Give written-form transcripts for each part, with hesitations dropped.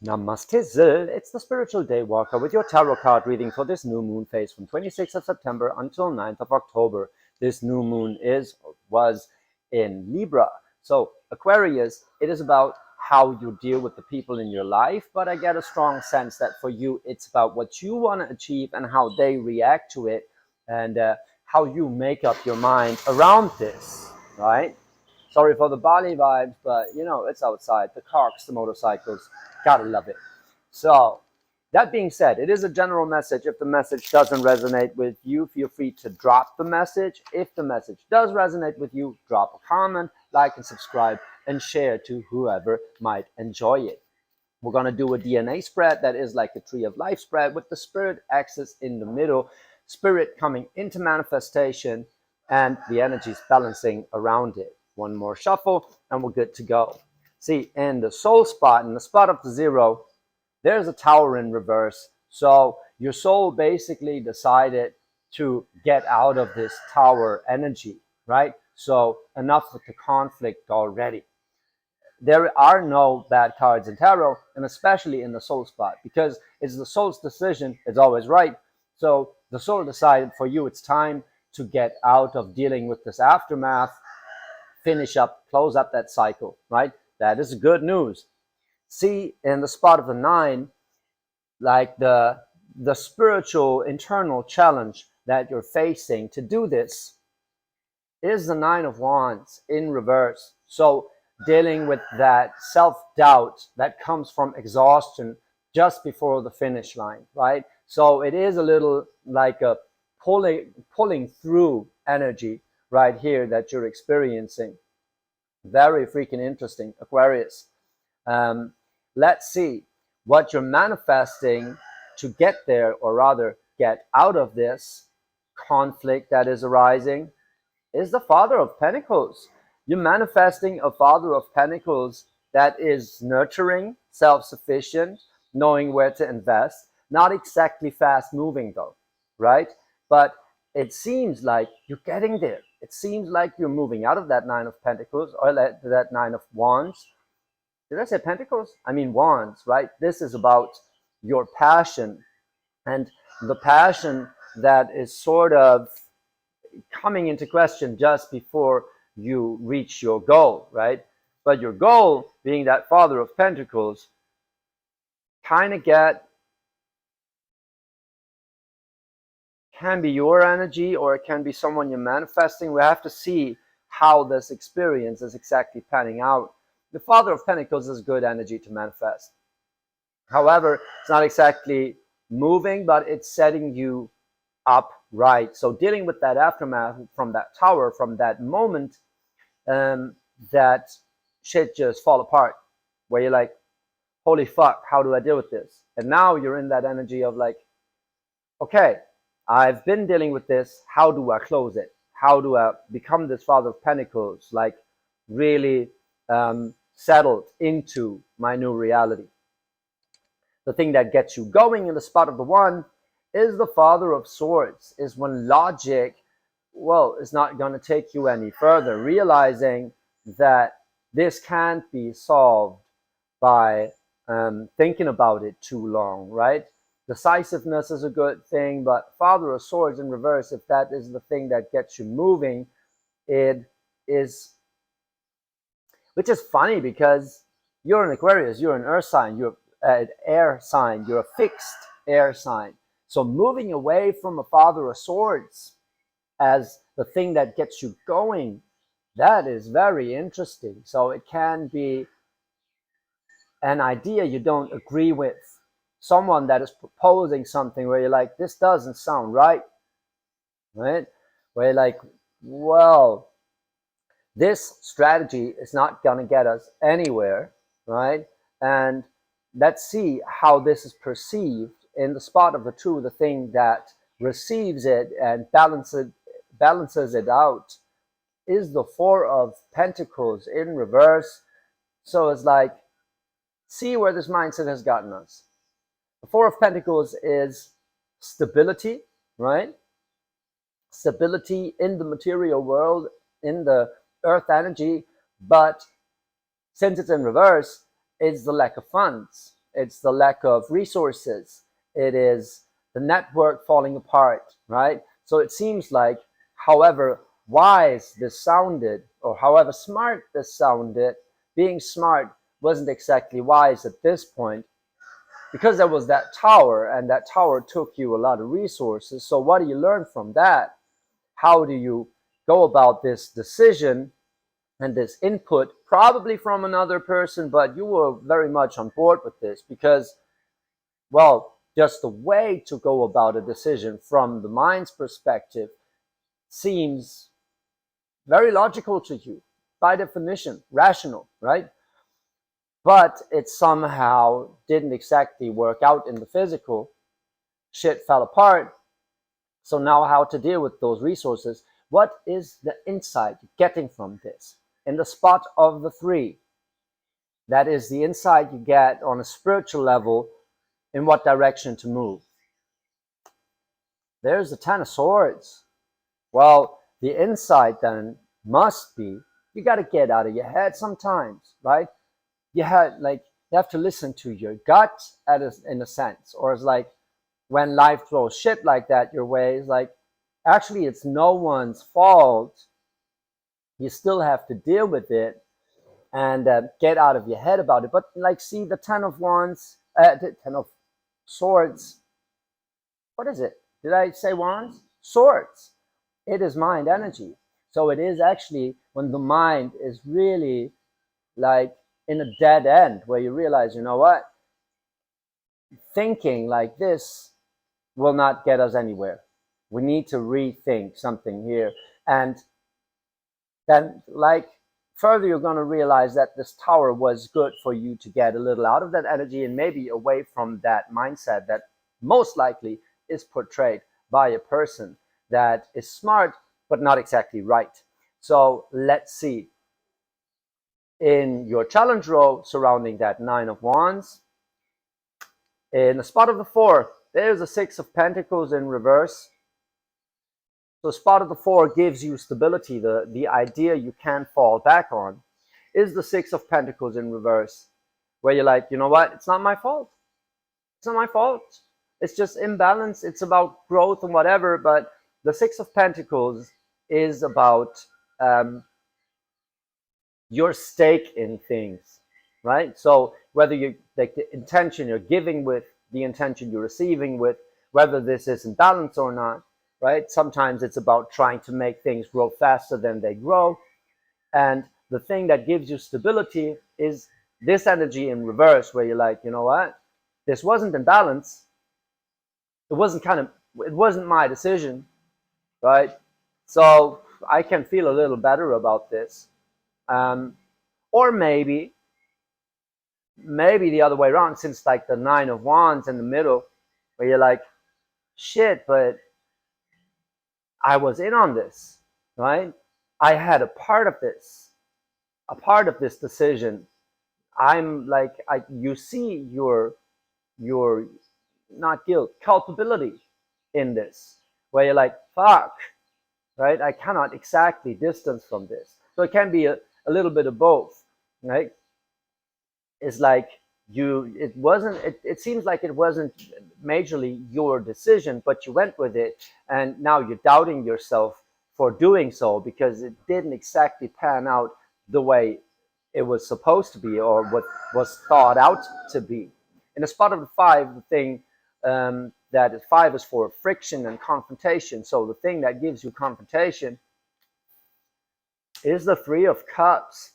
Namaste Zil, it's the Spiritual Daywalker with your tarot card reading for this new moon phase from 26th of September until 9th of October. This new moon was in Libra. So Aquarius, it is about how you deal with the people in your life, but I get a strong sense that for you, it's about what you want to achieve and how they react to it, and how you make up your mind around this, right? Sorry for the Bali vibes, but you know, it's outside. The cars, the motorcycles, gotta love it. So, that being said, it is a general message. If the message doesn't resonate with you, feel free to drop the message. If the message does resonate with you, drop a comment, like and subscribe, and share to whoever might enjoy it. We're going to do a DNA spread that is like a tree of life spread with the spirit axis in the middle, spirit coming into manifestation, and the energies balancing around it. One more shuffle and we're good to go. See, in the soul spot, in the spot of the zero, there's a tower in reverse. So your soul basically decided to get out of this tower energy, right? So enough with the conflict already. There are no bad cards in tarot, and especially in the soul spot, because it's the soul's decision. It's always right. So the soul decided for you it's time to get out of dealing with this aftermath, finish up, close up that cycle, right? That is good news. See, in the spot of the 9, like the spiritual internal challenge that you're facing to do this is the 9 of Wands in reverse. So dealing with that self-doubt that comes from exhaustion just before the finish line, right? So it is a little like a pulling through energy right here that you're experiencing. Very freaking interesting, Aquarius. Let's see what you're manifesting to get there, or rather get out of this conflict that is arising, is the Father of Pentacles. You're manifesting a Father of Pentacles that is nurturing, self-sufficient, knowing where to invest, not exactly fast moving though, right? But it seems like you're getting there. It seems like you're moving out of that 9 of Pentacles, or that 9 of Wands. Did I say Pentacles? I mean Wands, right? This is about your passion, and the passion that is sort of coming into question just before you reach your goal, right? But your goal, being that Father of Pentacles, can be your energy, or it can be someone you're manifesting. We have to see how this experience is exactly panning out. The Father of Pentacles is good energy to manifest. However, it's not exactly moving, but it's setting you up right. So dealing with that aftermath from that tower, from that moment, that shit just fall apart, where you're like, holy fuck, how do I deal with this? And now you're in that energy of like, okay, I've been dealing with this. How do I close it? How do I become this Father of Pentacles, like really settled into my new reality? The thing that gets you going in the spot of the 1 is the Father of Swords, is when logic, well, is not going to take you any further, realizing that this can't be solved by thinking about it too long, right? Decisiveness is a good thing, but Father of Swords in reverse, if that is the thing that gets you moving, it is, which is funny because you're an Aquarius, you're an earth sign, you're an air sign, you're a fixed air sign. So moving away from a Father of Swords as the thing that gets you going, that is very interesting. So it can be an idea you don't agree with, someone that is proposing something where you're like, this doesn't sound right, right? Where you're like, well, this strategy is not going to get us anywhere, right? And let's see how this is perceived in the spot of the 2, the thing that receives it and balances it out is the 4 of Pentacles in reverse. So it's like, see where this mindset has gotten us. The 4 of Pentacles is stability, right? Stability in the material world, in the earth energy, but since it's in reverse, it's the lack of funds, It's the lack of resources. It is the network falling apart, right? So it seems like, however wise this sounded, or however smart this sounded, being smart wasn't exactly wise at this point, because there was that tower, and that tower took you a lot of resources. So what do you learn from that? How do you go about this decision and this input, probably from another person, but you were very much on board with this because, well, just the way to go about a decision from the mind's perspective seems very logical to you, by definition, rational, right? But it somehow didn't exactly work out in the physical. Shit fell apart. So now how to deal with those resources? What is the insight you're getting from this? In the spot of the 3, that is the insight you get on a spiritual level in what direction to move. There's the 10 of Swords. Well, the insight then must be, you got to get out of your head sometimes, right? You have to listen to your gut in a sense, or it's like when life throws shit like that your way, it's like, actually it's no one's fault. You still have to deal with it and get out of your head about it. But like, see the 10 of Wands, the 10 of Swords. What is it? Did I say Wands? Swords. It is mind energy. So it is actually when the mind is really like in a dead end, where you realize, you know what? Thinking like this will not get us anywhere. We need to rethink something here. And then, like, further you're going to realize that this tower was good for you to get a little out of that energy and maybe away from that mindset that most likely is portrayed by a person that is smart but not exactly right. So let's see. In your challenge row surrounding that 9 of Wands, in the spot of the 4, there's a 6 of Pentacles in reverse. So spot of the 4 gives you stability. The idea you can fall back on is the 6 of Pentacles in reverse, where you're like, you know what? It's not my fault. It's not my fault. It's just imbalance. It's about growth and whatever. But the 6 of Pentacles is about your stake in things, right? So whether you like the intention you're giving with, the intention you're receiving with, whether this is in balance or not, right? Sometimes it's about trying to make things grow faster than they grow. And the thing that gives you stability is this energy in reverse, where you're like, you know what? This wasn't in balance. It wasn't my decision, right? So I can feel a little better about this. Or maybe the other way around, since like the 9 of Wands in the middle, where you're like, shit, but I was in on this, right? I had a part of this decision. I'm like, you see your not guilt, culpability in this, where you're like, fuck, right? I cannot exactly distance from this. So it can be a little bit of both, right? It's like it seems like it wasn't majorly your decision, but you went with it, and now you're doubting yourself for doing so because it didn't exactly pan out the way it was supposed to be, or what was thought out to be. In the spot of the 5, the thing that 5 is for friction and confrontation. So the thing that gives you confrontation is the 3 of Cups.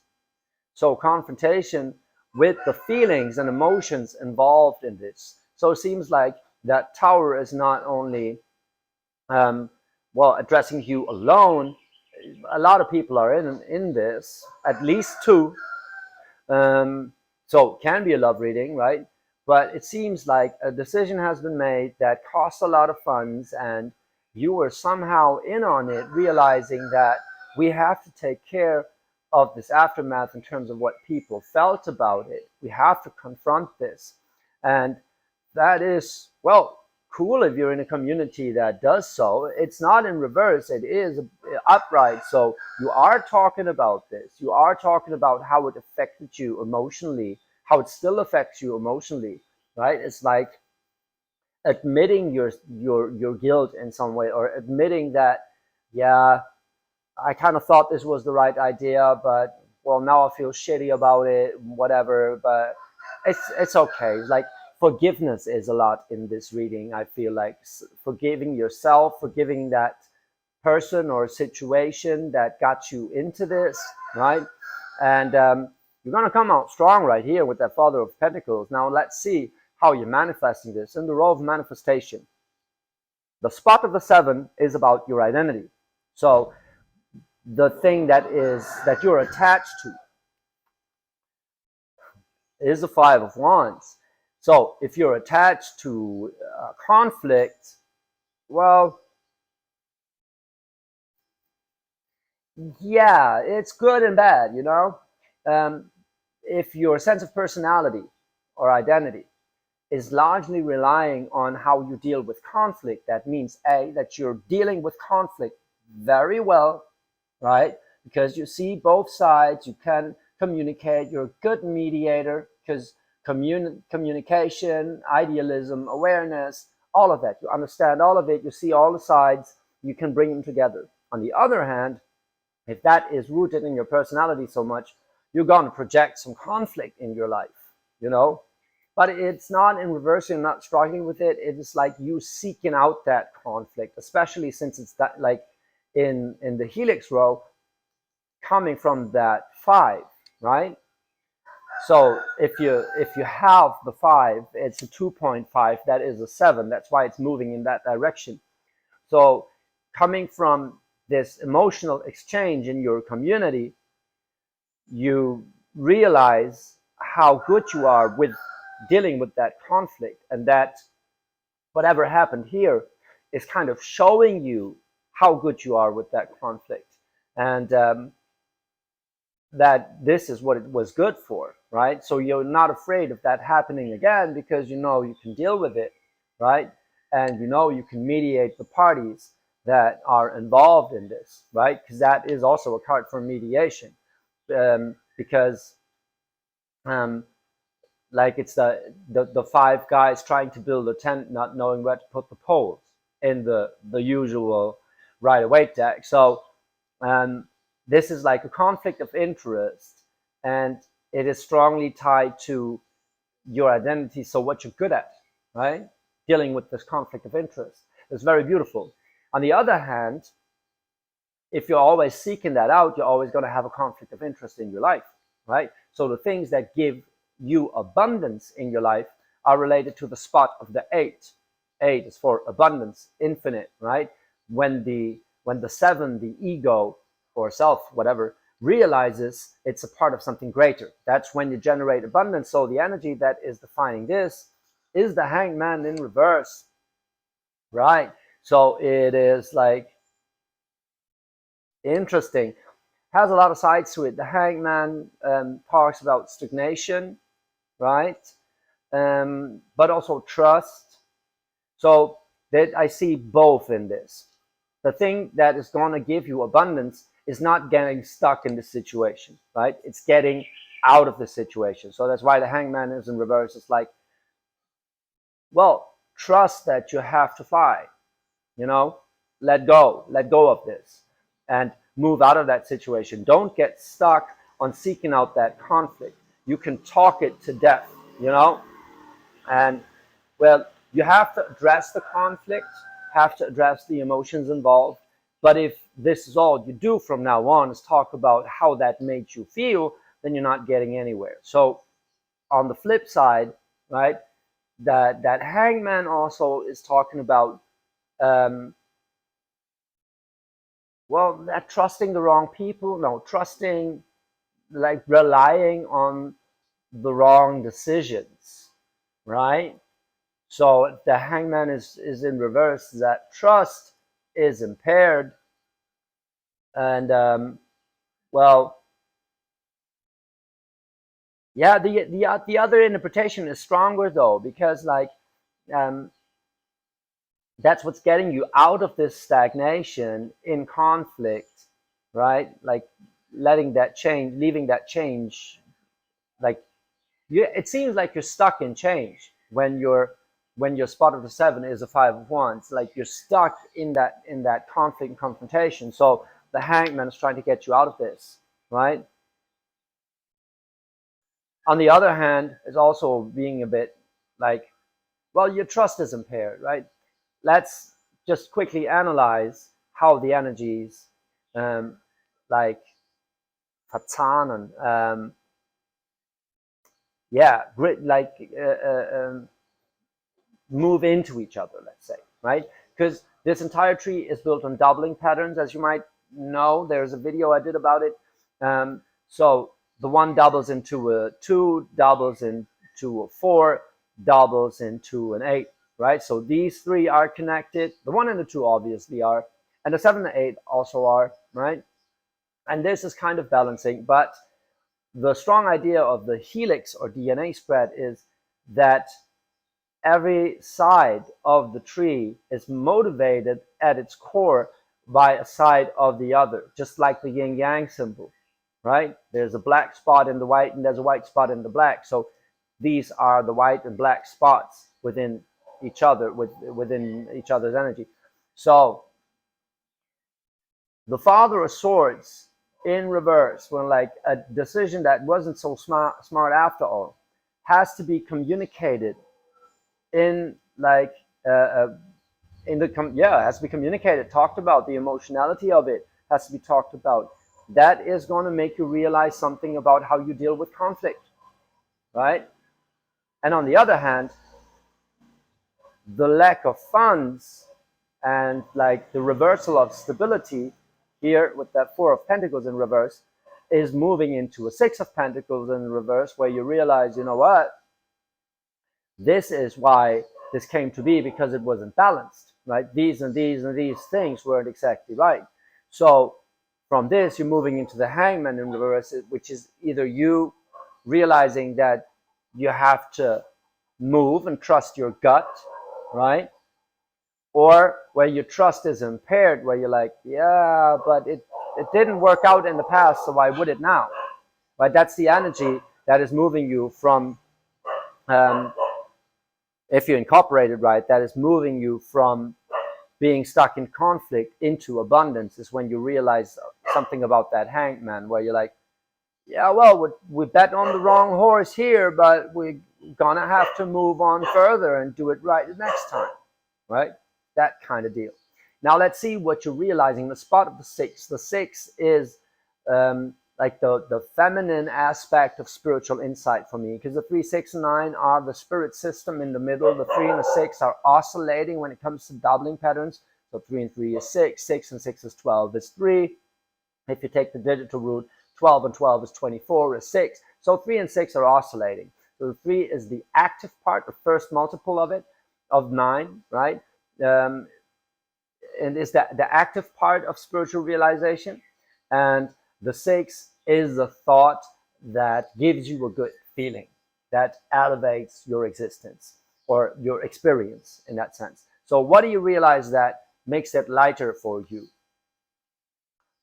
So confrontation with the feelings and emotions involved in this. So it seems like that tower is not only addressing you alone. A lot of people are in this, at least 2. So it can be a love reading, right? But it seems like a decision has been made that costs a lot of funds, and you were somehow in on it, realizing that we have to take care of this aftermath in terms of what people felt about it. We have to confront this. And that is, well, cool if you're in a community that does so. It's not in reverse, it is upright. So you are talking about this. You are talking about how it affected you emotionally how it still affects you emotionally, right? It's like admitting your guilt in some way, or admitting that, yeah, I kind of thought this was the right idea, but well, now I feel shitty about it, whatever. But it's okay. Like, forgiveness is a lot in this reading. I feel like forgiving yourself, forgiving that person or situation that got you into this, right? And you're gonna come out strong right here with that Father of Pentacles. Now let's see how you're manifesting this in the role of manifestation. The spot of the 7 is about your identity. So the thing that you're attached to is the 5 of Wands. So if you're attached to conflict, well, yeah, it's good and bad, you know. If your sense of personality or identity is largely relying on how you deal with conflict, that means that you're dealing with conflict very well, right? Because you see both sides, you can communicate, you're a good mediator, because communication, idealism, awareness, all of that, you understand all of it, you see all the sides, you can bring them together. On the other hand, if that is rooted in your personality so much, you're going to project some conflict in your life, you know. But it's not in reverse, you're not struggling with it. It's like you seeking out that conflict, especially since it's that, like, in the helix row, coming from that 5, right? So if you have the 5, it's a 2.5, that is a 7. That's why it's moving in that direction. So coming from this emotional exchange in your community, you realize how good you are with dealing with that conflict, and that whatever happened here is kind of showing you how good you are with that conflict, and that this is what it was good for, right? So you're not afraid of that happening again, because you know you can deal with it, right? And you know you can mediate the parties that are involved in this, right? Because that is also a card for mediation, because like it's the 5 guys trying to build a tent, not knowing where to put the poles in the usual Rider-Waite deck. So this is like a conflict of interest, and it is strongly tied to your identity. So what you're good at, right? Dealing with this conflict of interest is very beautiful. On the other hand, if you're always seeking that out, you're always going to have a conflict of interest in your life, right? So the things that give you abundance in your life are related to the spot of the 8. 8 is for abundance, infinite, right? When the 7, the ego or self, whatever, realizes it's a part of something greater, that's when you generate abundance. So the energy that is defining this is the Hangman in reverse, right? So it is like interesting, has a lot of sides to it. The Hangman talks about stagnation, right? But also trust. So that I see both in this. The thing that is going to give you abundance is not getting stuck in the situation, right? It's getting out of the situation. So that's why the Hangman is in reverse. It's like, well, trust that you have to fly, you know, let go of this and move out of that situation. Don't get stuck on seeking out that conflict. You can talk it to death, you know. And well, you have to address the conflict, have to address the emotions involved. But if this is all you do from now on is talk about how that made you feel, then you're not getting anywhere. So on the flip side, right, that Hangman also is talking about well, that trusting the wrong people, no, trusting, like relying on the wrong decisions, right? So the Hangman is in reverse, that trust is impaired. And well, yeah, the other interpretation is stronger though, because like that's what's getting you out of this stagnation in conflict, right? Like letting that change, leaving that change, like it seems like you're stuck in change when your spot of the 7 is a 5 of Wands. Like you're stuck in that conflict and confrontation. So the Hangman is trying to get you out of this, right? On the other hand, it's also being a bit like, well, your trust is impaired, right? Let's just quickly analyze how the energies, like Fatan and move into each other, let's say, right? Because this entire tree is built on doubling patterns, as you might know. There's a video I did about it. So the 1 doubles into a 2, doubles into a 4, doubles into an 8, right? So these 3 are connected. The 1 and the 2 obviously are, and the 7 and the 8 also are, right? And this is kind of balancing, but the strong idea of the helix or DNA spread is that every side of the tree is motivated at its core by a side of the other, just like the yin yang symbol, right? There's a black spot in the white and there's a white spot in the black. So these are the white and black spots within each other, within each other's energy. So the Father of Swords in reverse, when like a decision that wasn't so smart after all, has to be communicated in like has to be communicated, talked about. The emotionality of it has to be talked about. That is going to make you realize something about how you deal with conflict, right? And on the other hand, the lack of funds and like the reversal of stability here with that 4 of Pentacles in reverse is moving into a 6 of Pentacles in reverse, where you realize, you know what, this is why this came to be, because it wasn't balanced, right? These and these and these things weren't exactly right. So from this, you're moving into the Hangman in reverse, which is either you realizing that you have to move and trust your gut, right? Or where your trust is impaired, where you're like, yeah, but it didn't work out in the past, so why would it now? Right? That's the energy that is moving you from, if you incorporate it right, that is moving you from being stuck in conflict into abundance. Is when you realize something about that Hangman, where you're like, yeah, well, we bet on the wrong horse here, but we're gonna have to move on further and do it right the next time, right? That kind of deal. Now let's see what you're realizing. The spot of the 6. The 6 is like the feminine aspect of spiritual insight for me, because the 3, 6, and 9 are the spirit system in the middle. The 3 and the 6 are oscillating when it comes to doubling patterns. So 3 and 3 is 6, 6 and 6 is 12 is 3. If you take the digital root, 12 and 12 is 24 is 6. So 3 and 6 are oscillating. So the 3 is the active part, the first multiple of it, of 9, right? And is that the active part of spiritual realization. And the 6 is the thought that gives you a good feeling, that elevates your existence or your experience in that sense. So what do you realize that makes it lighter for you?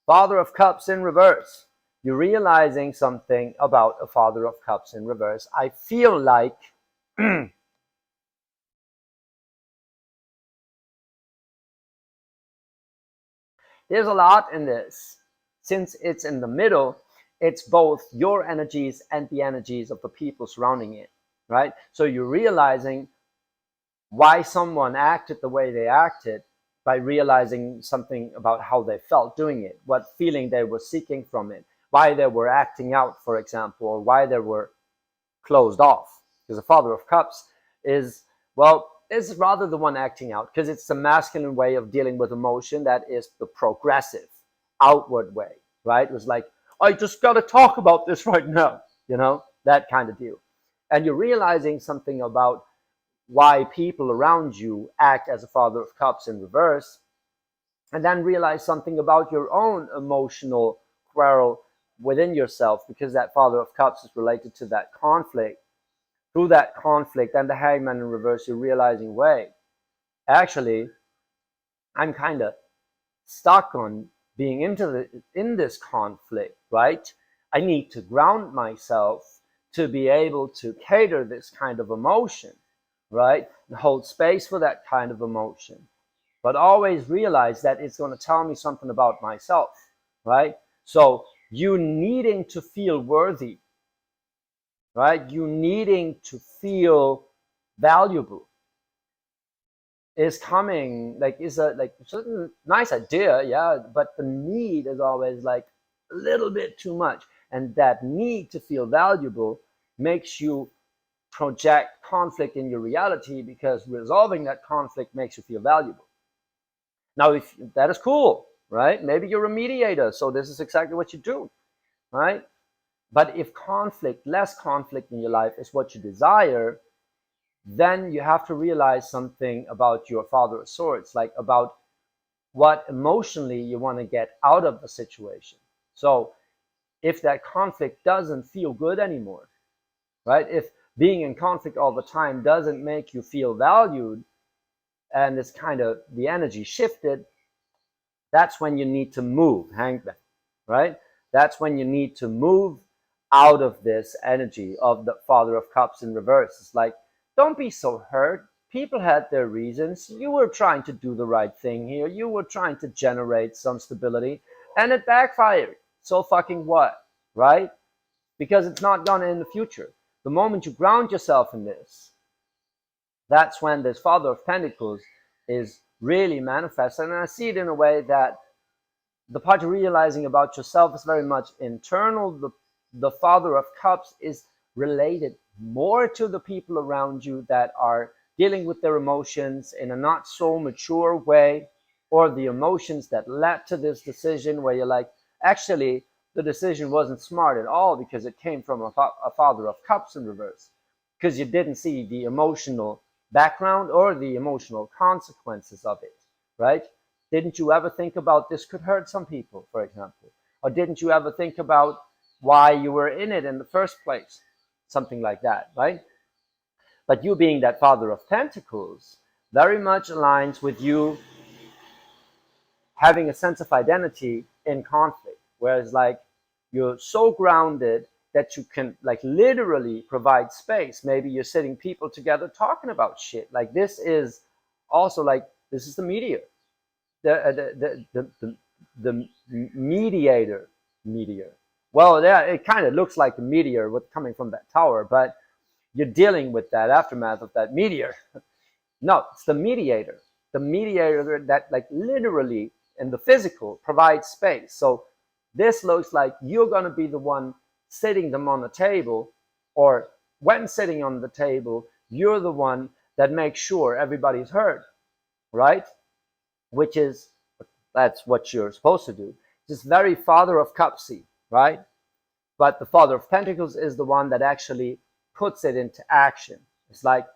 Father of Cups in reverse. You're realizing something about a Father of Cups in reverse. I feel like there's a lot in this. Since it's in the middle, it's both your energies and the energies of the people surrounding it, right? So you're realizing why someone acted the way they acted by realizing something about how they felt doing it, what feeling they were seeking from it, why they were acting out, for example, or why they were closed off. Because the Father of Cups is, well, is rather the one acting out, because it's the masculine way of dealing with emotion that is the progressive, outward way, right? It was like, I just got to talk about this right now, you know, that kind of deal. And you're realizing something about why people around you act as a Father of Cups in reverse, and then realize something about your own emotional quarrel within yourself, because that Father of Cups is related to that conflict. Through that conflict and the Hangman in reverse, you're realizing, wait, actually, I'm kind of stuck on being in this conflict, right? I need to ground myself to be able to cater this kind of emotion, right? And hold space for that kind of emotion. But always realize that it's going to tell me something about myself, right? So you needing to feel worthy, right? You needing to feel valuable is coming, like, is a like certain nice idea, yeah, but the need is always like a little bit too much, and that need to feel valuable makes you project conflict in your reality, because resolving that conflict makes you feel valuable. Now, if that is cool, right? Maybe you're a mediator, so this is exactly what you do, right? But if conflict, less conflict in your life is what you desire, then you have to realize something about your Father of Swords, like about what emotionally you want to get out of the situation. So if that conflict doesn't feel good anymore, right? If being in conflict all the time doesn't make you feel valued, and it's kind of the energy shifted, that's when you need to move, Hangman, right? That's when you need to move out of this energy of the Father of Cups in reverse. It's like, don't be so hurt. People had their reasons. You were trying to do the right thing here. You were trying to generate some stability, and it backfired. So fucking what, right? Because it's not gonna in the future. The moment you ground yourself in this, that's when this Father of Pentacles is really manifested. And I see it in a way that the part you're realizing about yourself is very much internal. The Father of Cups is related more to the people around you that are dealing with their emotions in a not so mature way, or the emotions that led to this decision where you're like, actually, the decision wasn't smart at all because it came from a Father of Cups in reverse, because you didn't see the emotional background or the emotional consequences of it, right? Didn't you ever think about this could hurt some people, for example? Or didn't you ever think about why you were in it in the first place? Something like that, right? But you being that Father of Pentacles very much aligns with you having a sense of identity in conflict, whereas like you're so grounded that you can like literally provide space. Maybe you're sitting people together talking about shit. Like this is also like, this is the media, the mediator. Well, yeah, it kind of looks like a meteor with coming from that tower, but you're dealing with that aftermath of that meteor. No, it's the mediator. The mediator that like literally in the physical provides space. So this looks like you're going to be the one sitting them on the table, or when sitting on the table, you're the one that makes sure everybody's heard, right? Which is, that's what you're supposed to do. It's very Father of Cupsy, right? But the Father of Pentacles is the one that actually puts it into action. It's like,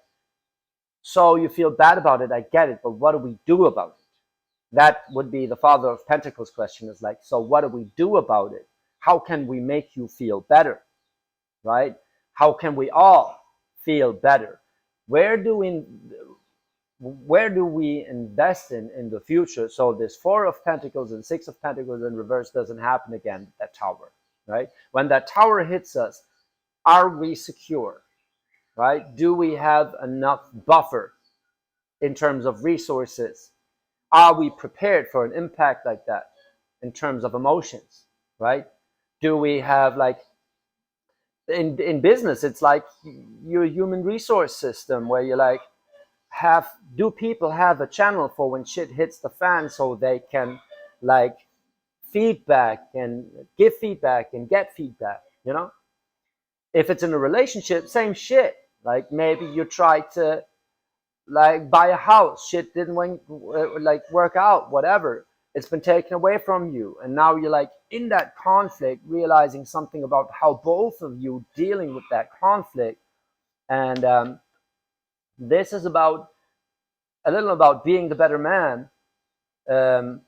so you feel bad about it, I get it, but what do we do about it? That would be the Father of Pentacles question, is like, so what do we do about it? How can we make you feel better, right? How can we all feel better? Where do we invest in the future, so this Four of Pentacles and Six of Pentacles in reverse doesn't happen again, that tower, right? When that tower hits us, are we secure, right? Do we have enough buffer in terms of resources? Are we prepared for an impact like that in terms of emotions, right? Do we have like, in business, it's like your human resource system where you like, do people have a channel for when shit hits the fan, so they can like feedback and give feedback and get feedback, you know? If it's in a relationship, same shit. Like maybe you try to like buy a house, shit didn't like work out, whatever, it's been taken away from you, and now you're like in that conflict, realizing something about how both of you dealing with that conflict. And this is about a little about being the better man, um,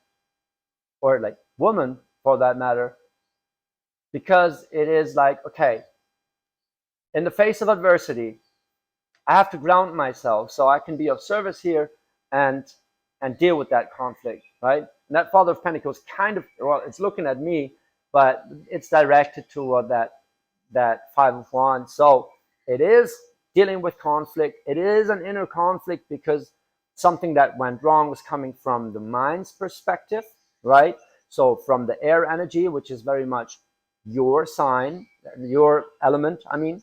or like woman for that matter, because it is like, okay, in the face of adversity, I have to ground myself so I can be of service here and deal with that conflict, right? And that Father of Pentacles kind of, well, it's looking at me, but it's directed toward that that Five of Wands. So it is dealing with conflict. It is an inner conflict because something that went wrong was coming from the mind's perspective, right? So from the air energy, which is very much your sign, your element, I mean,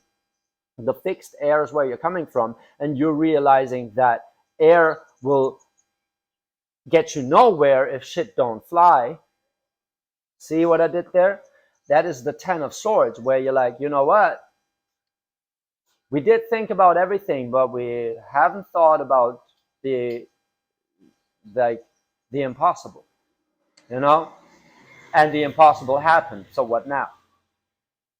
the fixed air is where you're coming from, and you're realizing that air will get you nowhere if shit don't fly. See what I did there? That is the Ten of Swords, where you're like, you know what? We did think about everything, but we haven't thought about the like the impossible, you know? And the impossible happened. So what now?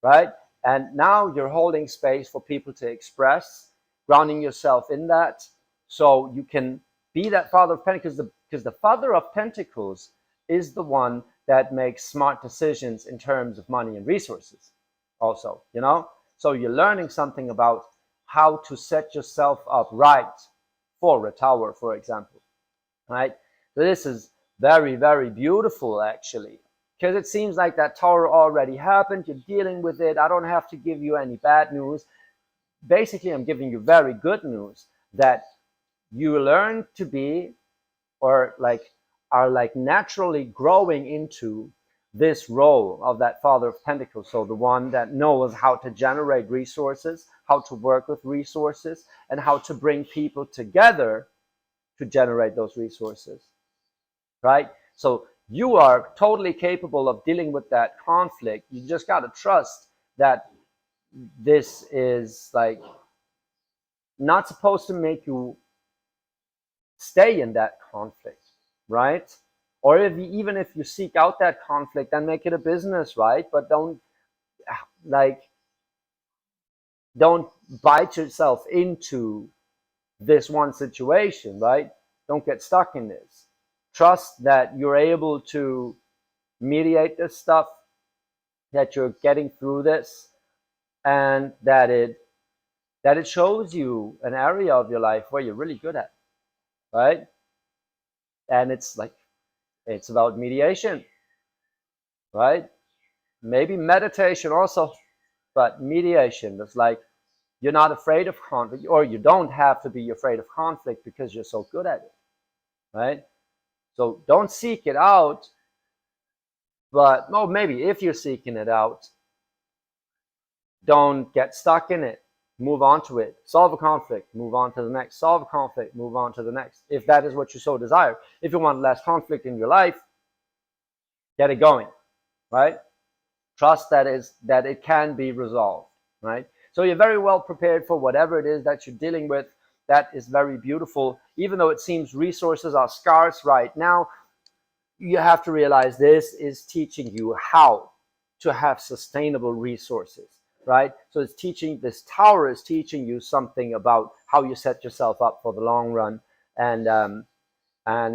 Right? And now you're holding space for people to express, grounding yourself in that, so you can be that Father of Pentacles, because the Father of Pentacles is the one that makes smart decisions in terms of money and resources also, you know? So you're learning something about how to set yourself up right for a tower, for example, right? So this is very, very beautiful, actually, because it seems like that tower already happened. You're dealing with it. I don't have to give you any bad news. Basically, I'm giving you very good news that you learn to be, or like are like naturally growing into this role of that Father of Pentacles. So the one that knows how to generate resources, how to work with resources, and how to bring people together to generate those resources, right? So you are totally capable of dealing with that conflict. You just got to trust that this is like not supposed to make you stay in that conflict, right? Or even if you seek out that conflict, then make it a business, right? But don't bite yourself into this one situation, right? Don't get stuck in this. Trust that you're able to mediate this stuff, that you're getting through this, and that it shows you an area of your life where you're really good at, right? And it's about mediation, right? Maybe meditation also, but mediation is like you're not afraid of conflict, or you don't have to be afraid of conflict because you're so good at it, right? So don't seek it out, but well, maybe if you're seeking it out, don't get stuck in it. Move on to it. Solve a conflict, move on to the next. Solve a conflict, move on to the next, if that is what you so desire. If you want less conflict in your life, get it going, right? Trust that it can be resolved, right? So you're very well prepared for whatever it is that you're dealing with. That is very beautiful. Even though it seems resources are scarce right now, you have to realize this is teaching you how to have sustainable resources, right? So it's teaching, this tower is teaching you something about how you set yourself up for the long run. And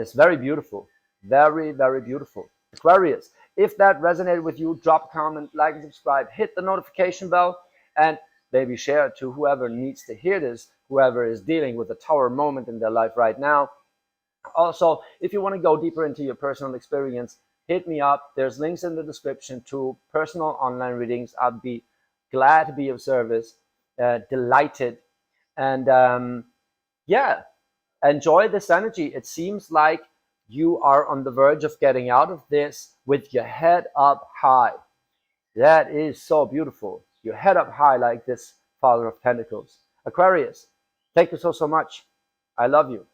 it's very beautiful. Very, very beautiful. Aquarius, if that resonated with you, drop a comment, like and subscribe, hit the notification bell, and maybe share it to whoever needs to hear this, whoever is dealing with a tower moment in their life right now. Also, if you want to go deeper into your personal experience, hit me up. There's links in the description to personal online readings. I'd be glad to be of service, delighted. And yeah, enjoy this energy. It seems like you are on the verge of getting out of this with your head up high. That is so beautiful. Your head up high like this Father of Pentacles. Aquarius, thank you so much. I love you.